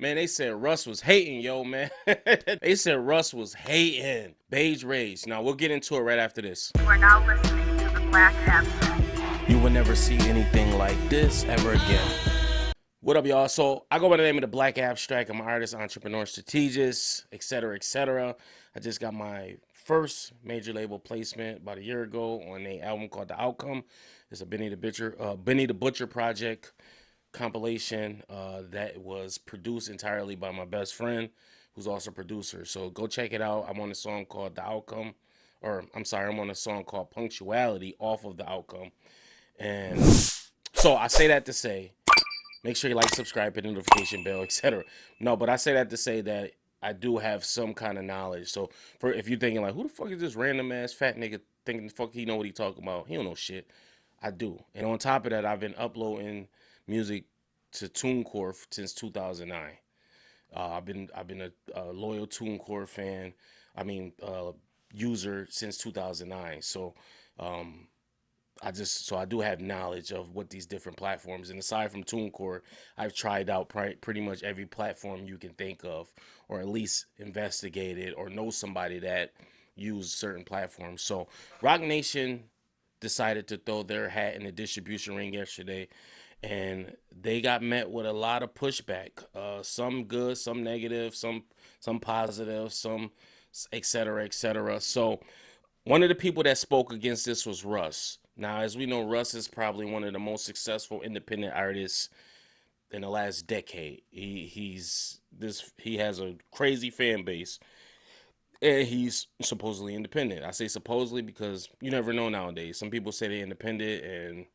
Man, they said Russ was hating, yo, man. They said Russ was hating. Beige Rage. Now, we'll get into it right after this. You are now listening to the Black Abstract. You will never see anything like this ever again. What up, y'all? So, I go by the name of the Black Abstract. I'm an artist, entrepreneur, strategist, etc., etc. I just got my first major label placement about a year ago on an album called The Outcome. It's a Benny the Butcher project compilation that was produced entirely by my best friend, who's also a producer. So go check it out. I'm on a song called The Outcome, or I'm sorry, I'm on a song called Punctuality off of The Outcome. And so I say that to say, make sure you like, subscribe, hit the notification bell, etc. No, but I say that to say that I do have some kind of knowledge. So for if you're thinking like, who the fuck is this random ass fat nigga thinking the fuck he know what he talking about? He don't know shit. I do. And on top of that, I've been uploading music to TuneCore since 2009. I've been a loyal TuneCore fan. I mean, user since 2009. So, I do have knowledge of what these different platforms. And aside from TuneCore, I've tried out pretty much every platform you can think of, or at least investigated or know somebody that used certain platforms. So, Roc Nation decided to throw their hat in the distribution ring yesterday, and they got met with a lot of pushback. Some good, some negative, some positive, some etc. etc. So one of the people that spoke against this was Russ. Now, as we know, Russ is probably one of the most successful independent artists in the last decade. He has a crazy fan base, and he's supposedly independent. I say supposedly because you never know nowadays. Some people say they're independent and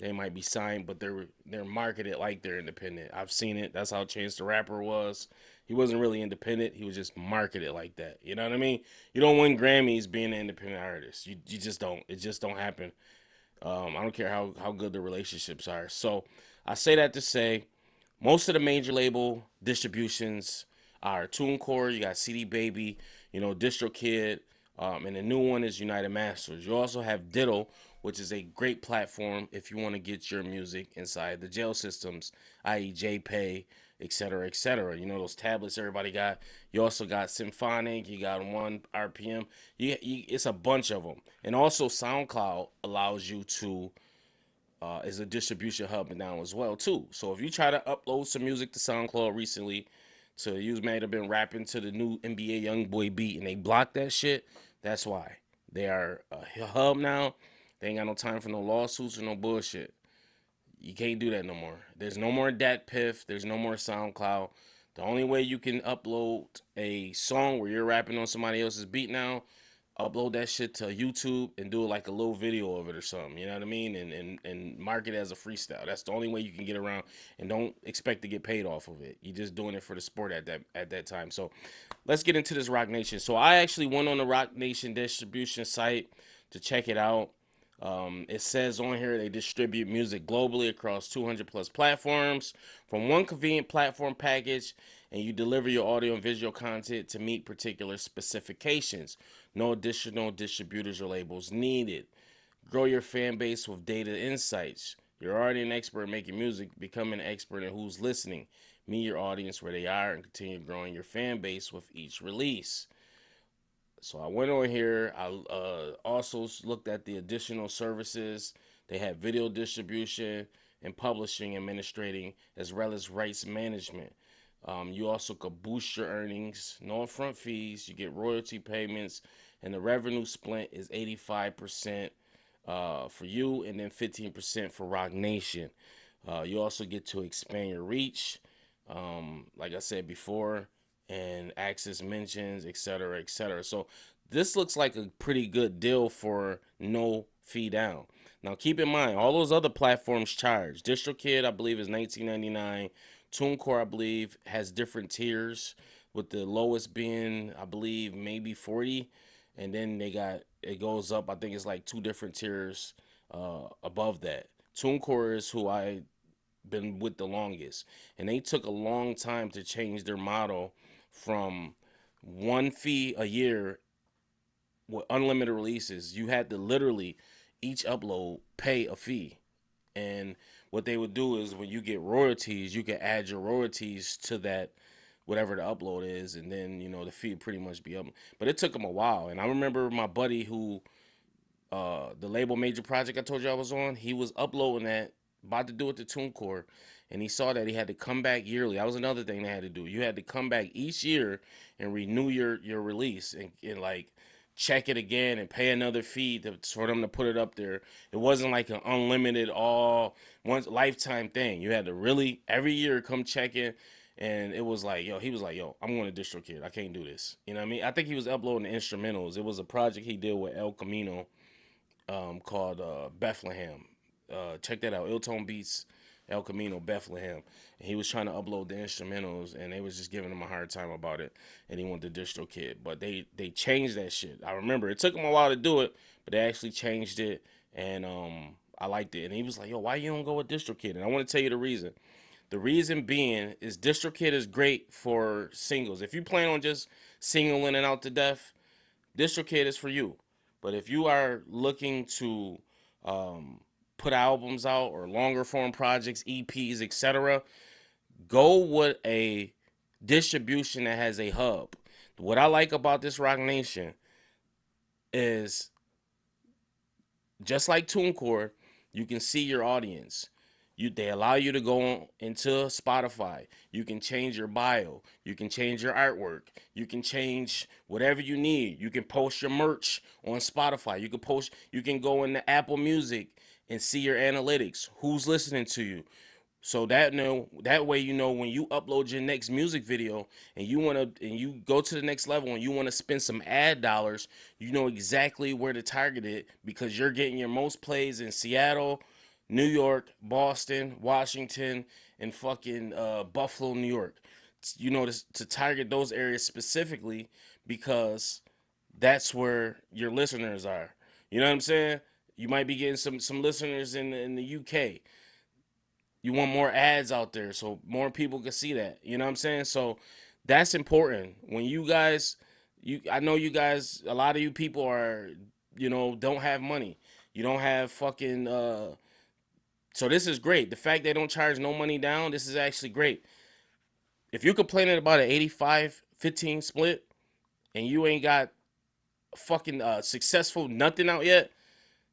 they might be signed, but they're marketed like they're independent. I've seen it. That's how Chance the Rapper was. He wasn't really independent. He was just marketed like that. You know what I mean? You don't win Grammys being an independent artist. You just don't. It just don't happen. I don't care how good the relationships are. So I say that to say most of the major label distributions are TuneCore. You got CD Baby, DistroKid, and the new one is United Masters. You also have Diddle, which is a great platform if you want to get your music inside the jail systems, i.e. JPay, etc., etc. Those tablets everybody got. You also got Symphonic. You got 1RPM. It's a bunch of them. And also SoundCloud allows you to is a distribution hub now as well too. So if you try to upload some music to SoundCloud recently, you might have been rapping to the new NBA YoungBoy beat and they blocked that shit, that's why. They are a hub now. They ain't got no time for no lawsuits or no bullshit. You can't do that no more. There's no more DatPiff. There's no more SoundCloud. The only way you can upload a song where you're rapping on somebody else's beat now, upload that shit to YouTube and do like a little video of it or something. You know what I mean? And mark it as a freestyle. That's the only way you can get around, and don't expect to get paid off of it. You're just doing it for the sport at that time. So let's get into this Roc Nation. So I actually went on the Roc Nation Distribution site to check it out. It says on here they distribute music globally across 200 plus platforms from one convenient platform package, and you deliver your audio and visual content to meet particular specifications. No additional distributors or labels needed. Grow your fan base with data insights. You're already an expert in making music. Become an expert in who's listening. Meet your audience where they are and continue growing your fan base with each release. So I went on here. I also looked at the additional services. They have video distribution and publishing, administrating, as well as rights management. You also could boost your earnings, no upfront fees. You get royalty payments, and the revenue split is 85% for you, and then 15% for Roc Nation. You also get to expand your reach, like I said before, and access mentions, etc., etc. So this looks like a pretty good deal for no fee down. Now keep in mind, all those other platforms charge. DistroKid, I believe, is $19.99. TuneCore, I believe, has different tiers, with the lowest being, I believe, maybe 40, and then it goes up. I think it's like two different tiers above that. TuneCore is who I been with the longest, and they took a long time to change their model from one fee a year with unlimited releases. You had to literally each upload pay a fee, and what they would do is when you get royalties, you can add your royalties to that whatever the upload is, and then the fee pretty much be up. But it took them a while, and I remember my buddy who the label major project I told you I was on, he was uploading that, about to do it to TuneCore, and he saw that he had to come back yearly. That was another thing they had to do. You had to come back each year and renew your release and like check it again and pay another fee for them to put it up there. It wasn't like an unlimited all once lifetime thing. You had to really every year come check in. And it was like, he was like, I'm going to DistroKid. I can't do this. You know what I mean? I think he was uploading the instrumentals. It was a project he did with El Camino, called Bethlehem. Check that out. Illtone Beats, El Camino, Bethlehem. And he was trying to upload the instrumentals, and they was just giving him a hard time about it. And he wanted the DistroKid, but they changed that shit. I remember it took him a while to do it, but they actually changed it, and I liked it. And he was like, why you don't go with DistroKid? And I want to tell you the reason. The reason being is DistroKid is great for singles. If you plan on just singling it out to death, DistroKid is for you. But if you are looking to put albums out or longer form projects, EPs, etc., go with a distribution that has a hub. What I like about this Roc Nation is just like TuneCore, you can see your audience. They allow you to go into Spotify. You can change your bio. You can change your artwork. You can change whatever you need. You can post your merch on Spotify. You can go into Apple Music and see your analytics. Who's listening to you? So that way when you upload your next music video and you go to the next level and you want to spend some ad dollars, you know exactly where to target it because you're getting your most plays in Seattle, New York, Boston, Washington, and fucking Buffalo, New York. To target those areas specifically because that's where your listeners are. You know what I'm saying? You might be getting some listeners in the UK. You want more ads out there so more people can see that. You know what I'm saying? So that's important. When you guys, I know you guys, a lot of you people are, don't have money. You don't have fucking, so this is great. The fact they don't charge no money down, this is actually great. If you're complaining about an 85-15 split and you ain't got fucking successful nothing out yet,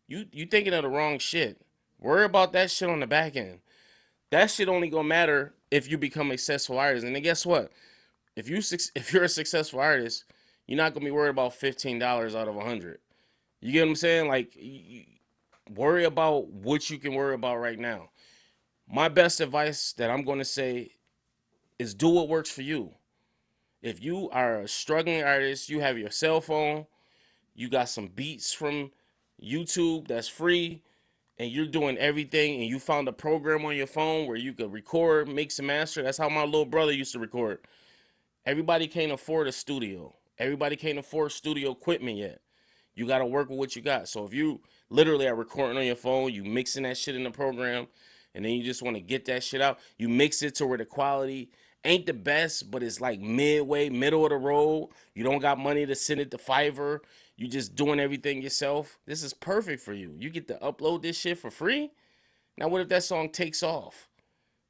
you thinking of the wrong shit. Worry about that shit on the back end. That shit only gonna matter if you become a successful artist. And then guess what? If you're a successful artist, you're not gonna be worried about $15 out of 100. You get what I'm saying? Like, worry about what you can worry about right now. My best advice that I'm gonna say is do what works for you. If you are a struggling artist, you have your cell phone, you got some beats from YouTube that's free, and you're doing everything, and you found a program on your phone where you could record, mix and master. That's how my little brother used to record. Everybody can't afford a studio. Everybody can't afford studio equipment yet. You got to work with what you got. So if you literally are recording on your phone, you mixing that shit in the program, and then you just want to get that shit out, you mix it to where the quality ain't the best, but it's like midway, middle of the road. You don't got money to send it to Fiverr. You just doing everything yourself. This is perfect for you. You get to upload this shit for free. Now, what if that song takes off?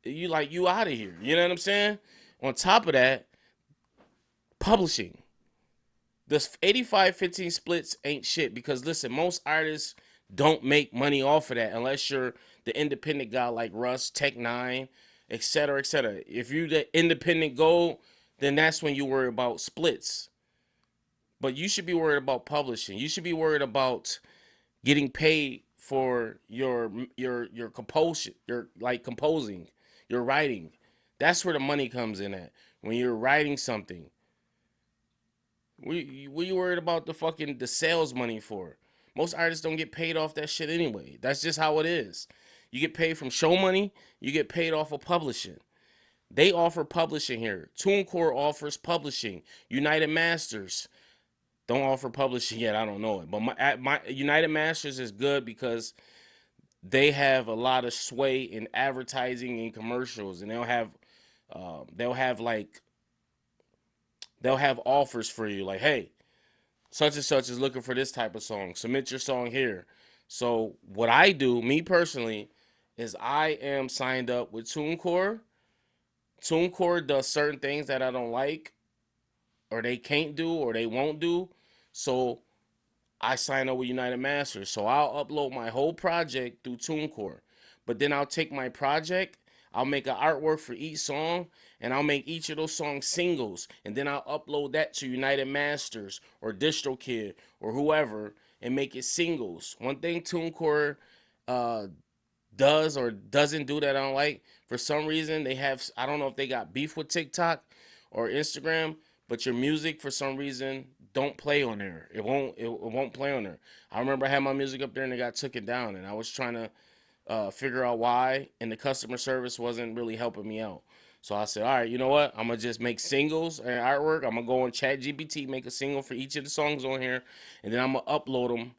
You out of here. You know what I'm saying? On top of that, publishing. This 85-15 splits ain't shit because listen, most artists don't make money off of that unless you're the independent guy like Russ, Tech Nine, etc., etc. If you the independent gold, then that's when you worry about splits. But you should be worried about publishing. You should be worried about getting paid for your composition, your like composing, your writing. That's where the money comes in at. When you're writing something, what you worried about the sales money for? Most artists don't get paid off that shit anyway. That's just how it is. You get paid from show money. You get paid off of publishing. They offer publishing here. TuneCore offers publishing. United Masters don't offer publishing yet. I don't know it, but my United Masters is good because they have a lot of sway in advertising and commercials, and they'll have like they'll have offers for you like, hey, such and such is looking for this type of song. Submit your song here. So what I do, me personally, is I am signed up with TuneCore. TuneCore does certain things that I don't like, or they can't do, or they won't do. So I sign up with United Masters. So I'll upload my whole project through TuneCore. But then I'll take my project, I'll make an artwork for each song, and I'll make each of those songs singles. And then I'll upload that to United Masters or DistroKid or whoever and make it singles. One thing TuneCore uh, does or doesn't do that I don't like, for some reason they have, I don't know if they got beef with TikTok or Instagram, but your music for some reason don't play on there. It won't play on there. I remember I had my music up there and they got took it down, and I was trying to figure out why, and the customer service wasn't really helping me out. So I said, all right, you know what? I'm gonna just make singles and artwork. I'm gonna go on ChatGPT, make a single for each of the songs on here, and then I'm gonna upload them,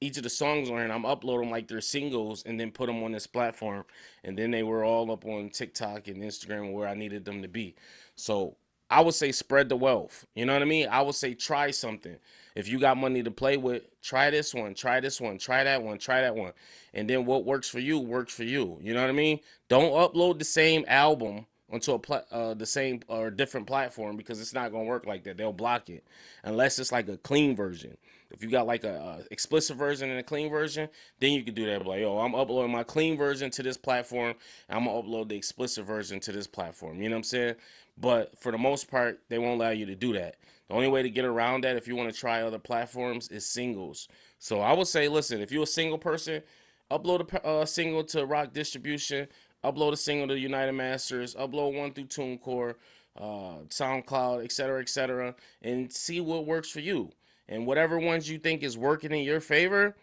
each of the songs on here, and I'm uploading like their singles and then put them on this platform. And then they were all up on TikTok and Instagram where I needed them to be. So I would say spread the wealth. You know what I mean? I would say try something. If you got money to play with, try this one, try this one, try that one, try that one. And then what works for you works for you. You know what I mean? Don't upload the same album onto the same or different platform, because it's not gonna work like that. They'll block it unless it's like a clean version. If you got like a explicit version and a clean version, then you can do that. But like, yo, I'm uploading my clean version to this platform, and I'm gonna upload the explicit version to this platform. You know what I'm saying? But for the most part, they won't allow you to do that. The only way to get around that, if you want to try other platforms, is singles. So I would say, listen, if you're a single person, upload a single to Roc Distribution, upload a single to United Masters, upload one through TuneCore, SoundCloud, etc., and see what works for you. And whatever ones you think is working in your favor,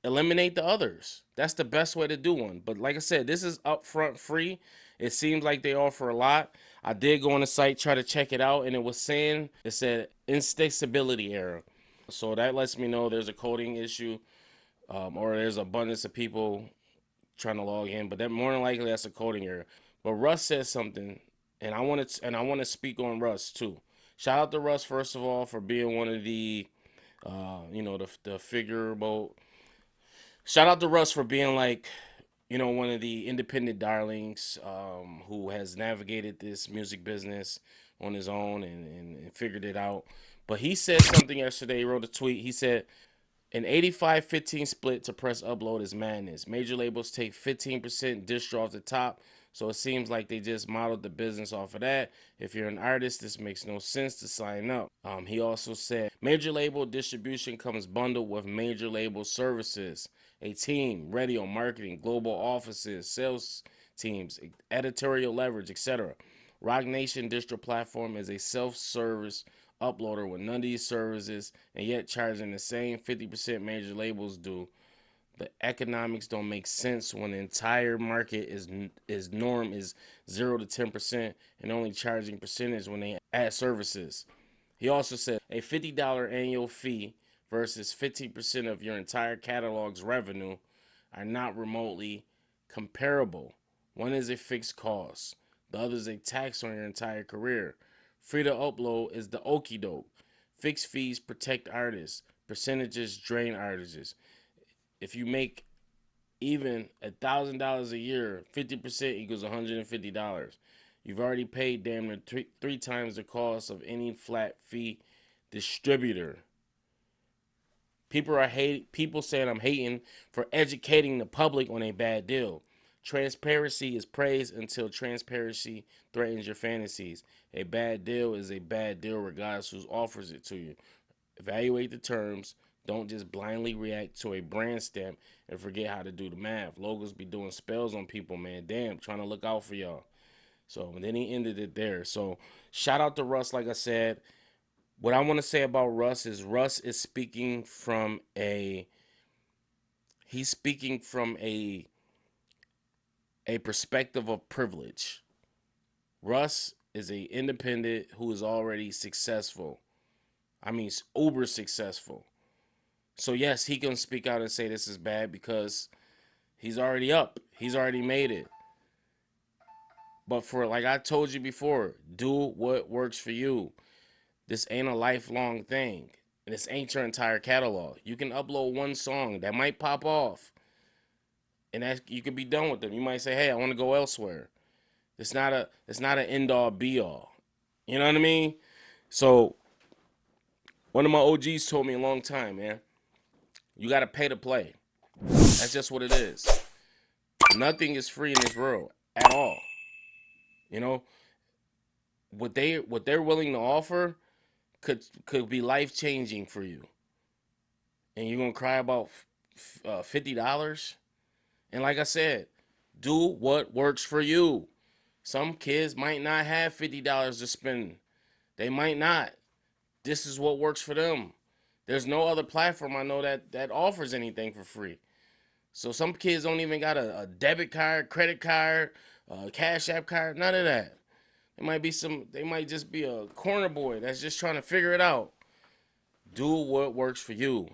eliminate the others. That's the best way to do one. But like I said, this is upfront free. It seems like they offer a lot. I did go on the site, try to check it out, and it said instability error. So that lets me know there's a coding issue, or there's abundance of people trying to log in. But that more than likely that's a coding error. But Russ says something, and I want to speak on Russ too. Shout out to Russ first of all for being one of the the figurable. Shout out to Russ for being like, one of the independent darlings, who has navigated this music business on his own and figured it out. But he said something yesterday. He wrote a tweet. He said, an 85-15 split to press upload is madness. Major labels take 15% distro off the top, so it seems like they just modeled the business off of that. If you're an artist, this makes no sense to sign up. He also said, major label distribution comes bundled with major label services, a team, radio, marketing, global offices, sales teams, editorial leverage, etc. Roc Nation Distro platform is a self-service uploader with none of these services and yet charging the same 50% major labels do. The economics don't make sense when the entire market is norm is 0 to 10% and only charging percentage when they add services. He also said a $50 annual fee versus 15% of your entire catalog's revenue are not remotely comparable. One is a fixed cost, the other is a tax on your entire career. Free to upload is the okie doke. Fixed fees protect artists, percentages drain artists. If you make even $1,000 a year, 50% equals $150. You've already paid damn near three times the cost of any flat fee distributor. People saying I'm hating for educating the public on a bad deal. Transparency is praised until transparency threatens your fantasies. A bad deal is a bad deal regardless who offers it to you. Evaluate the terms. Don't just blindly react to a brand stamp and forget how to do the math. Logos be doing spells on people, man. Damn, trying to look out for y'all. So, and then he ended it there. So, shout out to Russ, like I said. What I want to say about Russ is speaking from a perspective of privilege. Russ is a independent who is already successful. I mean, uber successful. So yes, he can speak out and say this is bad because he's already up. He's already made it. But for, like I told you before, do what works for you. This ain't a lifelong thing. This ain't your entire catalog. You can upload one song that might pop off and that you could be done with them. You might say, hey, I want to go elsewhere. It's not an end all be all. You know what I mean? So one of my OGs told me a long time, man, you gotta pay to play. That's just what it is. Nothing is free in this world at all. You know, what they're willing to offer could be life changing for you. And you're gonna cry about $50. And like I said, do what works for you. Some kids might not have $50 to spend. They might not. This is what works for them. There's no other platform I know that offers anything for free. So some kids don't even got a debit card, credit card, Cash App card, none of that. They might just be a corner boy that's just trying to figure it out. Do what works for you.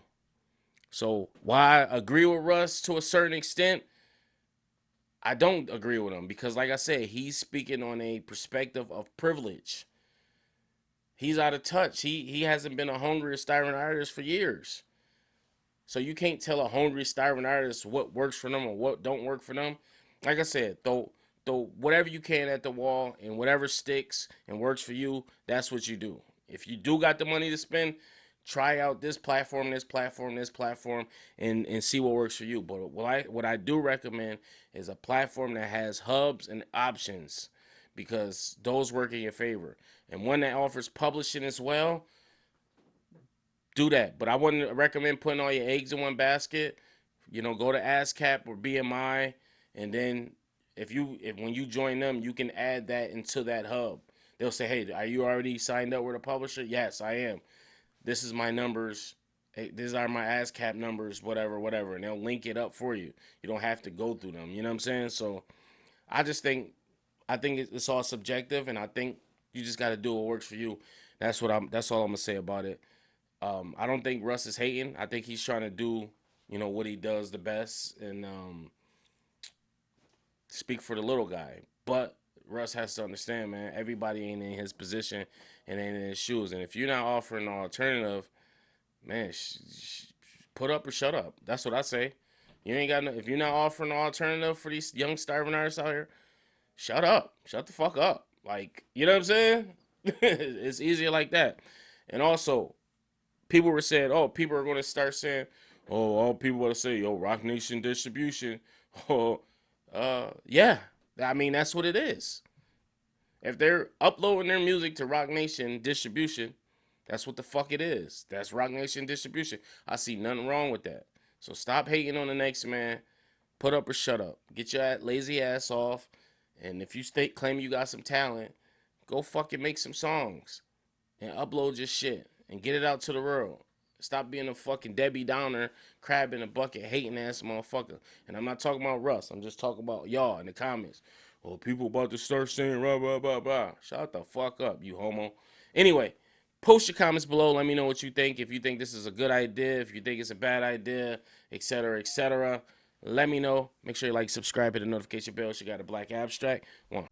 So why I agree with Russ to a certain extent, I don't agree with him because, like I said, he's speaking on a perspective of privilege. He's out of touch. He hasn't been a hungry, starving artist for years. So you can't tell a hungry, starving artist what works for them or what don't work for them. Like I said, throw whatever you can at the wall and whatever sticks and works for you, that's what you do. If you do got the money to spend, try out this platform, this platform, this platform, and see what works for you. But what I do recommend is a platform that has hubs and options because those work in your favor. And one that offers publishing as well, do that. But I wouldn't recommend putting all your eggs in one basket. You know, go to ASCAP or BMI, and then if when you join them, you can add that into that hub. They'll say, "Hey, are you already signed up with a publisher?" Yes, I am. This is my numbers. Hey, these are my ASCAP numbers, whatever, whatever, and they'll link it up for you. You don't have to go through them. You know what I'm saying? So I just think it's all subjective, and I think you just got to do what works for you. That's all I'm gonna say about it. I don't think Russ is hating. I think he's trying to do, what he does the best and speak for the little guy. But Russ has to understand, man, everybody ain't in his position and ain't in his shoes. And if you're not offering an alternative, man, put up or shut up. That's what I say. You ain't got no, if you're not offering an alternative for these young starving artists out here, shut up. Shut the fuck up. Like, you know what I'm saying? It's easier like that. And also, people were saying, oh, people are going to start saying, oh, all people want to say, yo, Roc Nation Distribution. Oh, yeah. I mean, that's what it is. If they're uploading their music to Roc Nation Distribution, that's what the fuck it is. That's Roc Nation Distribution. I see nothing wrong with that. So stop hating on the next man. Put up or shut up. Get your lazy ass off. And if you claim you got some talent, go fucking make some songs and upload your shit and get it out to the world. Stop being a fucking Debbie Downer, crab in a bucket, hating ass motherfucker. And I'm not talking about Russ. I'm just talking about y'all in the comments. Oh, people about to start saying rah, rah, rah, rah. Shut the fuck up, you homo. Anyway, post your comments below. Let me know what you think. If you think this is a good idea, if you think it's a bad idea, etc., etc. Let me know. Make sure you like, subscribe, hit the notification bell. You got a black abstract. One.